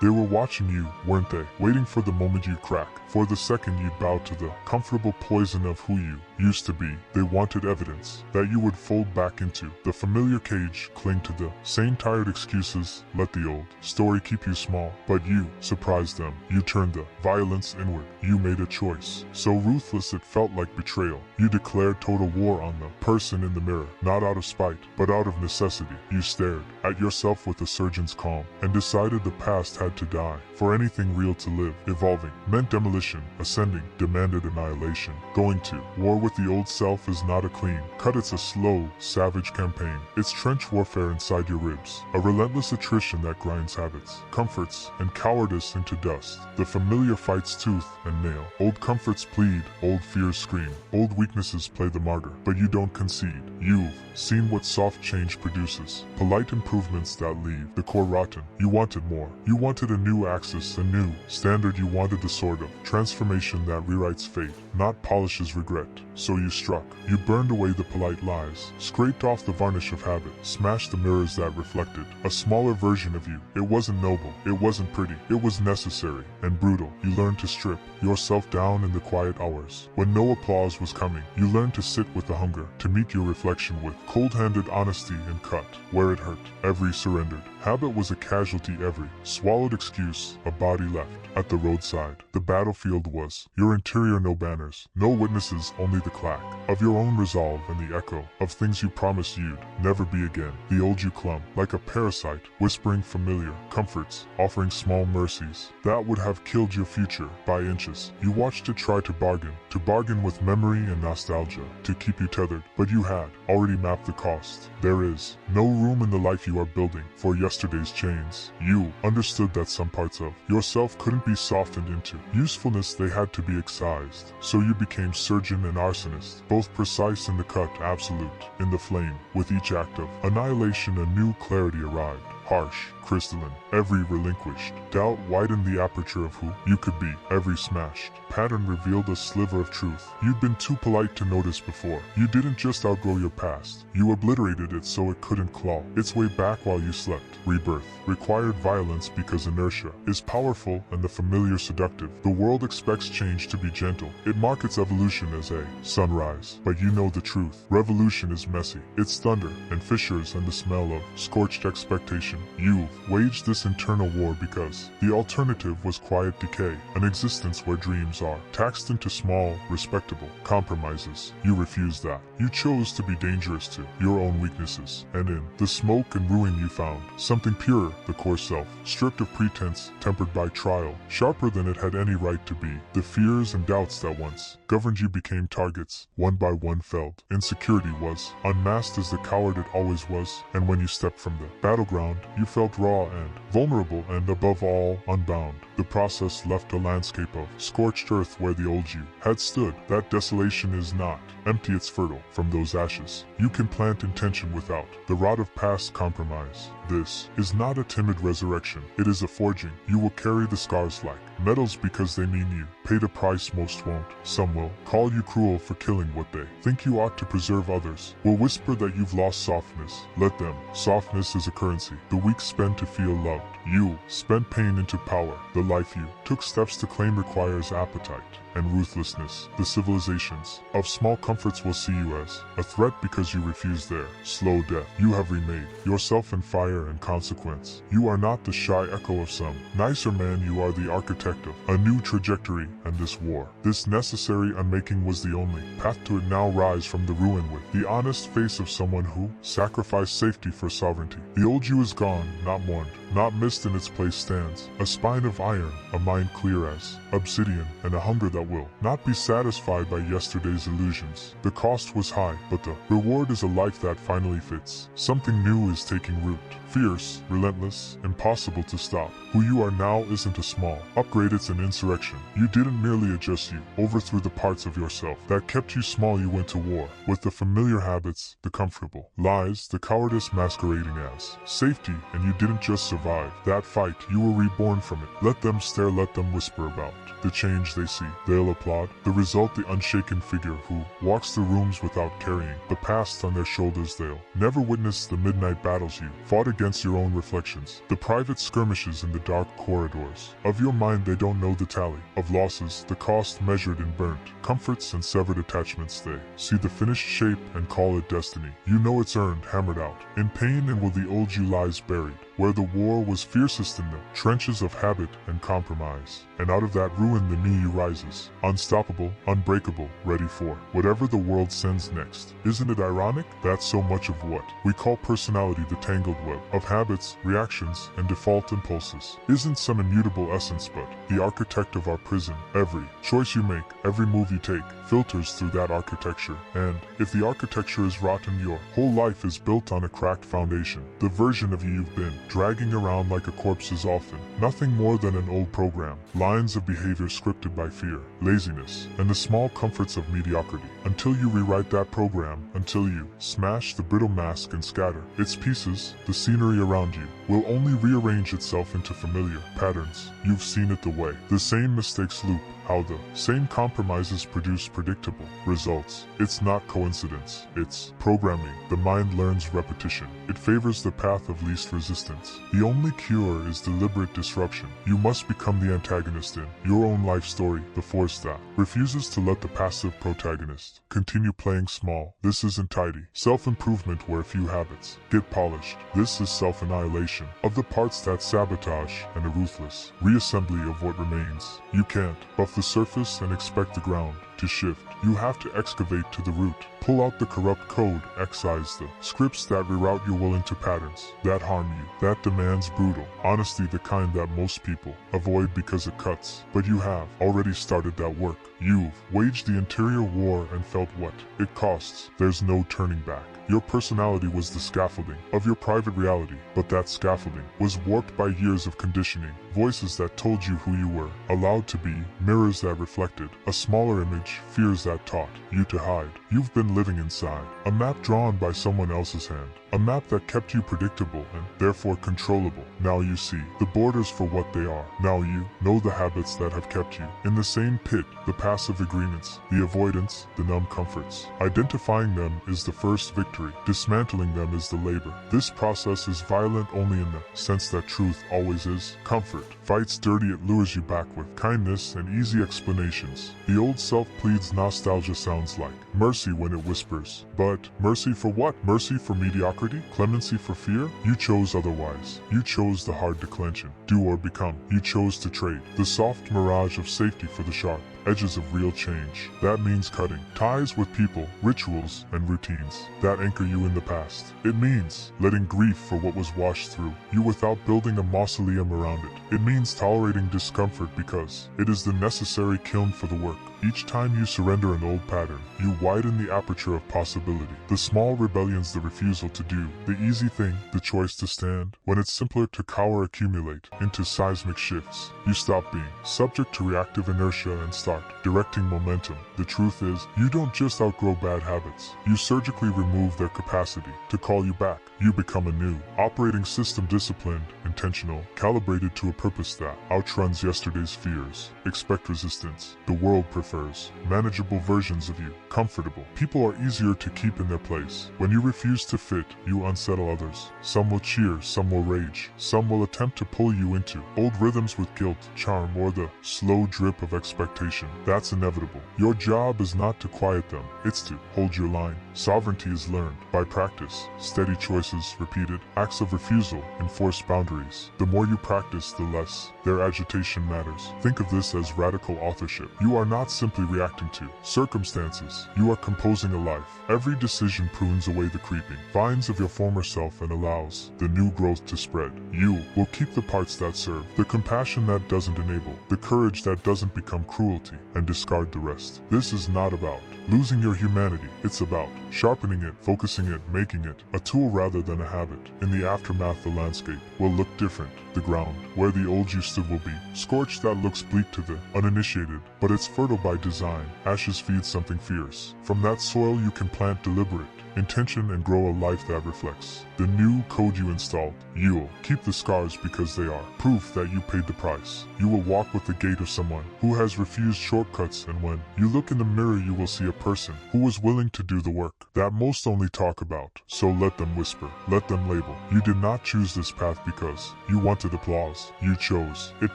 They were watching you, weren't they? Waiting for the moment you'd crack, for the second you'd bow to the comfortable poison of who you used to be. They wanted evidence that you would fold back into the familiar cage, cling to the same tired excuses, let the old story keep you small. But you surprised them. You turned the violence inward. You made a choice so ruthless it felt like betrayal. You declared total war on the person in the mirror, not out of spite, but out of necessity. You stared at yourself with a surgeon's calm and decided the past had to die for anything real to live. Evolving meant demolition, ascending demanded annihilation. Going to war with the old self is not a clean cut, it's a slow, savage campaign. It's trench warfare inside your ribs, a relentless attrition that grinds habits, comforts, and cowardice into dust. The familiar fights tooth and nail. Old comforts plead, old fears scream, old weaknesses play the martyr, but you don't concede. You've seen what soft change produces, polite improvements that leave the core rotten. You wanted more. You wanted a new axis, a new standard. You wanted the sort of transformation that rewrites fate, not polishes regret. So you struck. You burned away the polite lies, scraped off the varnish of habit, smashed the mirrors that reflected a smaller version of you. It wasn't noble, it wasn't pretty, it was necessary and brutal. You learned to strip yourself down in the quiet hours when no applause was coming. You learned to sit with the hunger, to meet your reflection with cold-handed honesty and cut where it hurt. Every surrendered habit was a casualty, every swallowed excuse a body left at the roadside. The battlefield was your interior, no banners, no witnesses, only the clack of your own resolve and the echo of things you promised you'd never be again. The old you clung like a parasite, whispering familiar comforts, offering small mercies that would have killed your future by inches. You watched it try to bargain with memory and nostalgia to keep you tethered, but you had already mapped the cost. There is no room in the life you are building for yesterday's chains. You understood that some parts of yourself couldn't be softened into usefulness, they had to be excised. So you became surgeon and arsonist, both precise in the cut, absolute in the flame. With each act of annihilation, a new clarity arrived. Harsh, crystalline, every relinquished doubt widened the aperture of who you could be. Every smashed pattern revealed a sliver of truth you'd been too polite to notice before. You didn't just outgrow your past, you obliterated it so it couldn't claw its way back while you slept. Rebirth required violence because inertia is powerful and the familiar seductive. The world expects change to be gentle. It markets evolution as a sunrise, but you know the truth. Revolution is messy. It's thunder and fissures and the smell of scorched expectation. You've waged this internal war because the alternative was quiet decay, an existence where dreams are taxed into small, respectable compromises. You refused that. You chose to be dangerous to your own weaknesses, and in the smoke and ruin you found something purer, the core self, stripped of pretense, tempered by trial, sharper than it had any right to be. The fears and doubts that once governed you became targets, one by one felled. Insecurity was unmasked as the coward it always was, and when you stepped from the battleground, you felt raw and vulnerable and, above all, unbound. The process left a landscape of scorched earth where the old you had stood. That desolation is not empty, it's fertile. From those ashes, you can plant intention without the rot of past compromise. This is not a timid resurrection, it is a forging. You will carry the scars like medals because they mean you paid a price most won't. Some will call you cruel for killing what they think you ought to preserve. Others will whisper that you've lost softness. Let them. Softness is a currency the weak spend to feel loved. You spent pain into power. The life you took steps to claim requires appetite and ruthlessness. The civilizations of small comforts will see you as a threat because you refuse their slow death. You have remade yourself in fire and consequence. You are not the shy echo of some nicer man, you are the architect of a new trajectory, and this war, this necessary unmaking was the only path to it. Now rise from the ruin with the honest face of someone who sacrificed safety for sovereignty. The old you is gone, not mourned, not missed. In its place stands a spine of iron, a mind clear as obsidian, and a hunger that will not be satisfied by yesterday's illusions. The cost was high, but the reward is a life that finally fits. Something new is taking root. Fierce, relentless, impossible to stop. Who you are now isn't a small upgrade, it's an insurrection. You didn't merely adjust, you overthrew the parts of yourself that kept you small. You went to war with the familiar habits, the comfortable lies, the cowardice masquerading as safety, and you didn't just survive. survive that fight, you were reborn from it. Let them stare, let them whisper about the change they see. They'll applaud. The result, the unshaken figure who walks the rooms without carrying the past on their shoulders. They'll never witness the midnight battles you fought against your own reflections, the private skirmishes in the dark corridors of your mind. They don't know the tally of losses, the cost measured in burnt comforts and severed attachments. They see the finished shape and call it destiny. You know it's earned, hammered out in pain, and where the old you lies buried, where the war was fiercest in the trenches of habit and compromise. And out of that ruin the new you rises, unstoppable, unbreakable, ready for whatever the world sends next. Isn't it ironic that so much of what we call personality, the tangled web of habits, reactions, and default impulses, isn't some immutable essence but the architect of our prison? Every choice you make, every move you take, filters through that architecture. And if the architecture is rotten, your whole life is built on a cracked foundation. The version of you you've been dragging around like a corpse is often nothing more than an old program. Lines of behavior scripted by fear, laziness, and the small comforts of mediocrity. Until you rewrite that program, until you smash the brittle mask and scatter its pieces, the scenery around you will only rearrange itself into familiar patterns. You've seen it the way the same mistakes loop, how the same compromises produce predictable results. It's not coincidence, it's programming. The mind learns repetition. It favors the path of least resistance. The only cure is deliberate disruption. You must become the antagonist in your own life story, the force that refuses to let the passive protagonist continue playing small. This isn't tidy self-improvement where a few habits get polished. This is self-annihilation of the parts that sabotage and a ruthless reassembly of what remains. You can't buff the surface and expect the ground to shift. You have to excavate to the root. Pull out the corrupt code, excise the scripts that reroute your will into patterns that harm you, that demands brutal honesty, the kind that most people avoid because it cuts. But you have already started that work. You've waged the interior war and felt what it costs. There's no turning back. Your personality was the scaffolding of your private reality, but that scaffolding was warped by years of conditioning. Voices that told you who you were allowed to be, mirrors that reflected a smaller image, fears that taught you to hide. You've been living inside a map drawn by someone else's hand, a map that kept you predictable and therefore controllable. Now you see the borders for what they are. Now you know the habits that have kept you in the same pit, the passive agreements, the avoidance, the numb comforts. Identifying them is the first victory. Dismantling them is the labor. This process is violent only in the sense that truth always is. Comfort fights dirty, it lures you back with kindness and easy explanations. The old self pleads, nostalgia sounds like mercy when it whispers. But mercy for what? Mercy for mediocrity? Clemency for fear? You chose otherwise. You chose the hard declension. Do or become. You chose to trade the soft mirage of safety for the sharp edges of real change. That means cutting ties with people, rituals, and routines that anchor you in the past. It means letting grief for what was washed through you without building a mausoleum around it. It means tolerating discomfort because it is the necessary kiln for the work. Each time you surrender an old pattern, you widen the aperture of possibility. The small rebellions, the refusal to do the easy thing, the choice to stand when it's simpler to cower, accumulate into seismic shifts. You stop being subject to reactive inertia and start directing momentum. The truth is, you don't just outgrow bad habits. You surgically remove their capacity to call you back. You become a new operating system, disciplined, intentional, calibrated to a purpose that outruns yesterday's fears. Expect resistance. The world prefers manageable versions of you. Comfortable people are easier to keep in their place. When you refuse to fit, you unsettle others. Some will cheer, some will rage, some will attempt to pull you into old rhythms with guilt, charm, or the slow drip of expectation. That's inevitable. Your job is not to quiet them, it's to hold your line. Sovereignty is learned by practice. Steady choices, repeated acts of refusal, enforced boundaries. The more you practice, the less their agitation matters. Think of this as radical authorship. You are not simply reacting to circumstances, you are composing a life. Every decision prunes away the creeping vines of your former self and allows the new growth to spread. You will keep the parts that serve, the compassion that doesn't enable, the courage that doesn't become cruelty, and discard the rest. This is not about losing your humanity, it's about sharpening it, focusing it, making it a tool rather than a habit. In the aftermath, the landscape will look different. The ground where the old you stood will be scorched, that looks bleak to the uninitiated, but it's fertile by by design, ashes feed something fierce. From that soil you can plant deliberate intention and grow a life that reflects the new code you installed. You'll keep the scars because they are proof that you paid the price. You will walk with the gait of someone who has refused shortcuts, and when you look in the mirror you will see a person who was willing to do the work that most only talk about. So let them whisper, let them label. You did not choose this path because you wanted applause. You chose it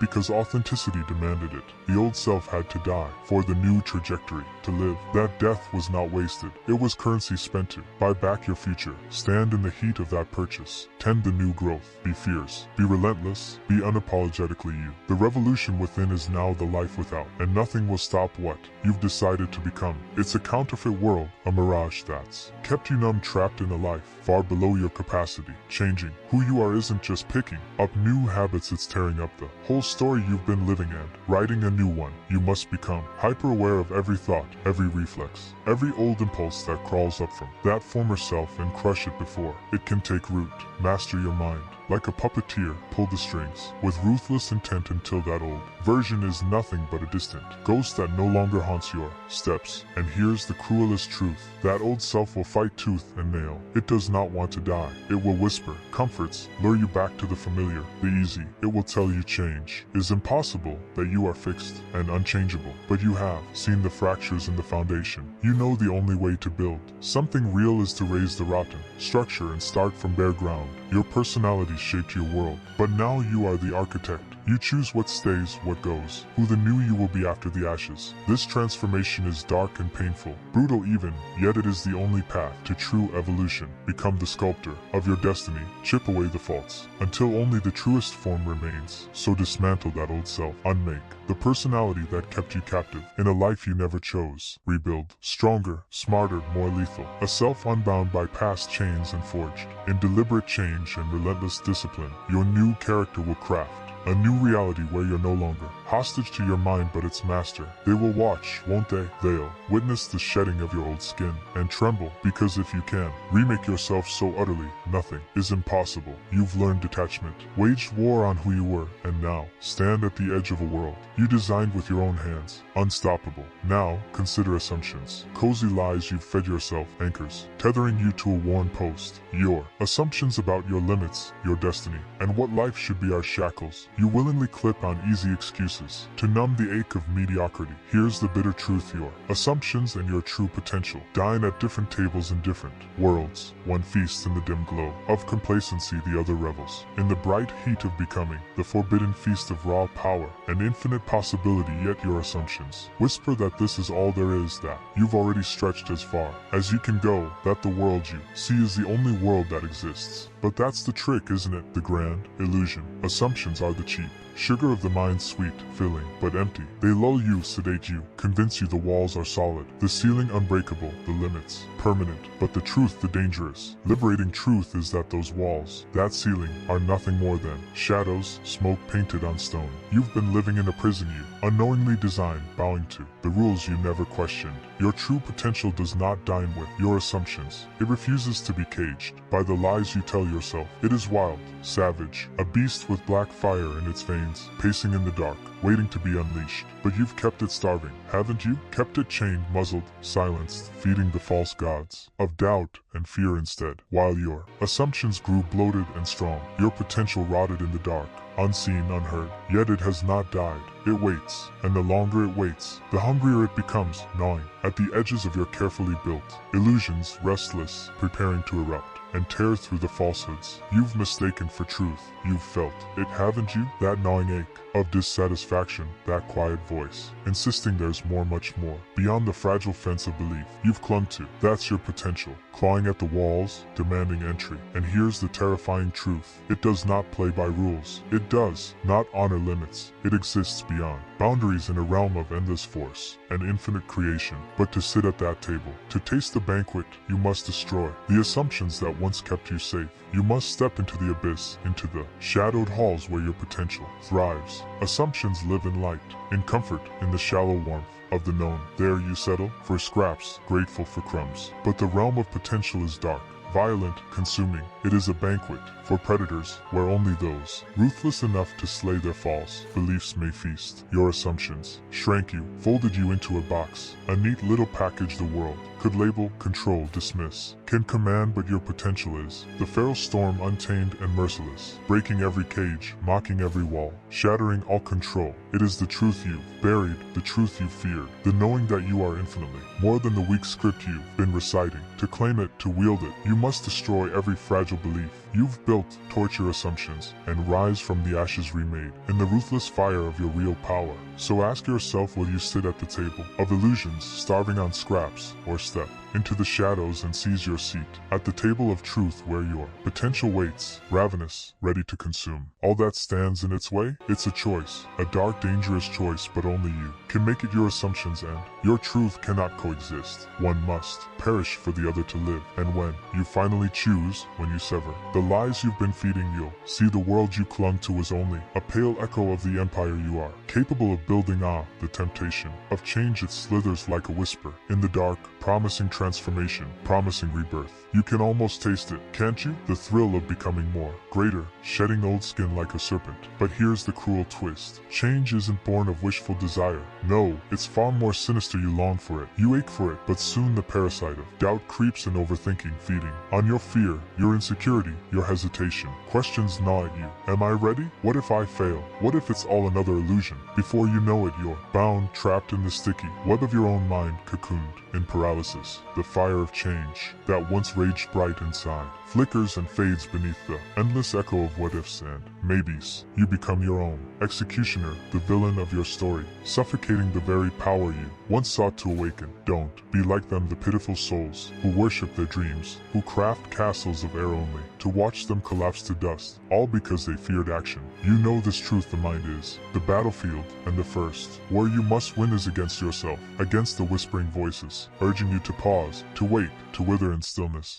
because authenticity demanded it. The old self had to die for the new trajectory to live. That death was not wasted. It was currency spent to buy back your future. Stand in the heat of that purchase. Tend the new growth. Be fierce. Be relentless. Be unapologetically you. The revolution within is now the life without, and nothing will stop what you've decided to become. It's a counterfeit world, a mirage that's kept you numb, trapped in a life far below your capacity. Changing who you are isn't just picking up new habits, it's tearing up the whole story you've been living and writing a new one. You must become hyper-aware of every thought, every reflex, every old impulse that crawls up from that former self, and crush it before it can take root. Master your mind. Like a puppeteer, pull the strings with ruthless intent until that old version is nothing but a distant ghost that no longer haunts your steps. And here's the cruelest truth: that old self will fight tooth and nail. It does not want to die. It will whisper comforts, lure you back to the familiar, the easy. It will tell you change is impossible, that you are fixed and unchangeable. But you have seen the fractures in the foundation. You know the only way to build something real is to raise the rotten structure and start from bare ground. Your personality shaped your world, but now you are the architect. You choose what stays, what goes, who the new you will be after the ashes. This transformation is dark and painful, brutal even, yet it is the only path to true evolution. Become the sculptor of your destiny, chip away the faults, until only the truest form remains. So dismantle that old self, unmake the personality that kept you captive in a life you never chose. Rebuild, stronger, smarter, more lethal, a self unbound by past chains and forged in deliberate change and relentless discipline. Your new character will craft a new reality where you're no longer hostage to your mind but its master. They will watch, won't they? They'll witness the shedding of your old skin and tremble, because if you can remake yourself so utterly, nothing is impossible. You've learned detachment, waged war on who you were, and now stand at the edge of a world you designed with your own hands. Unstoppable. Now consider assumptions, cozy lies you've fed yourself, anchors tethering you to a worn post. Your assumptions about your limits, your destiny, and what life should be are shackles you willingly clip on easy excuses to numb the ache of mediocrity. Here's the bitter truth: your assumptions and your true potential dine at different tables in different worlds. One feasts in the dim glow of complacency, the other revels in the bright heat of becoming, the forbidden feast of raw power and infinite possibility. Yet your assumptions whisper that this is all there is, that you've already stretched as far as you can go, that the world you see is the only world that exists. But that's the trick, isn't it? The grand illusion. Assumptions are the cheap sugar of the mind, sweet, filling, but empty. They lull you, sedate you, convince you the walls are solid, the ceiling unbreakable, the limits permanent. But the truth, the dangerous, liberating truth, is that those walls, that ceiling, are nothing more than shadows, smoke painted on stone. You've been living in a prison you unknowingly designed, bowing to the rules you never questioned. Your true potential does not dine with your assumptions. It refuses to be caged by the lies you tell yourself. It is wild, savage, a beast with black fire in its veins, pacing in the dark, waiting to be unleashed. But you've kept it starving, haven't you? Kept it chained, muzzled, silenced, feeding the false gods of doubt and fear instead. While your assumptions grew bloated and strong, your potential rotted in the dark, unseen, unheard. Yet it has not died. It waits, and the longer it waits, the hungrier it becomes, gnawing at the edges of your carefully built illusions, restless, preparing to erupt and tear through the falsehoods you've mistaken for truth. You've felt it, haven't you? That gnawing ache of dissatisfaction, that quiet voice insisting there's more, much more, beyond the fragile fence of belief you've clung to. That's your potential, clawing at the walls, demanding entry. And here's the terrifying truth: it does not play by rules. It does not honor limits. It exists beyond boundaries in a realm of endless force and infinite creation. But to sit at that table, to taste the banquet, you must destroy the assumptions that once kept you safe. You must step into the abyss, into the shadowed halls where your potential thrives. Assumptions live in light, in comfort, in the shallow warmth of the known. There you settle for scraps, grateful for crumbs. But the realm of potential is dark, violent, consuming. It is a banquet for predators where only those ruthless enough to slay their false beliefs may feast. Your assumptions shrank you, folded you into a box, a neat little package the world could label, control, dismiss, can command, but your potential is the feral storm, untamed and merciless, breaking every cage, mocking every wall, shattering all control. It is the truth you've buried, the truth you feared, the knowing that you are infinitely more than the weak script you've been reciting. To claim it, to wield it, you must destroy every fragile belief you've built, torch your assumptions, and rise from the ashes remade in the ruthless fire of your real power. So ask yourself, will you sit at the table of illusions, starving on scraps, or step into the shadows and seize your seat at the table of truth where your potential waits, ravenous, ready to consume all that stands in its way? It's a choice, a dark, dangerous choice, but only you can make it. Your assumptions and your truth cannot coexist. One must perish for the other to live. And when you finally choose, when you sever the lies you've been feeding, you'll see the world you clung to was only a pale echo of the empire you are capable of building. The temptation of change, it slithers like a whisper in the dark, promising transformation, promising rebirth. You can almost taste it, can't you? The thrill of becoming more, greater, shedding old skin like a serpent. But here's the cruel twist. Change isn't born of wishful desire. No, it's far more sinister. You long for it, you ache for it, but soon the parasite of doubt creeps and overthinking, feeding on your fear, your insecurity, your hesitation. Questions gnaw at you. Am I ready? What if I fail? What if it's all another illusion? Before you know it, you're bound, trapped in the sticky web of your own mind, cocooned in paralysis. The fire of change that once raged bright inside flickers and fades beneath the endless echo of what ifs and maybes. You become your own executioner, the villain of your story, suffocating the very power you once sought to awaken. Don't be like them, the pitiful souls who worship their dreams, who craft castles of air only to watch them collapse to dust, all because they feared action. You know this truth, the mind is the battlefield, and the first war you must win is against yourself, against the whispering voices urging you to pause, to wait, to wither in stillness.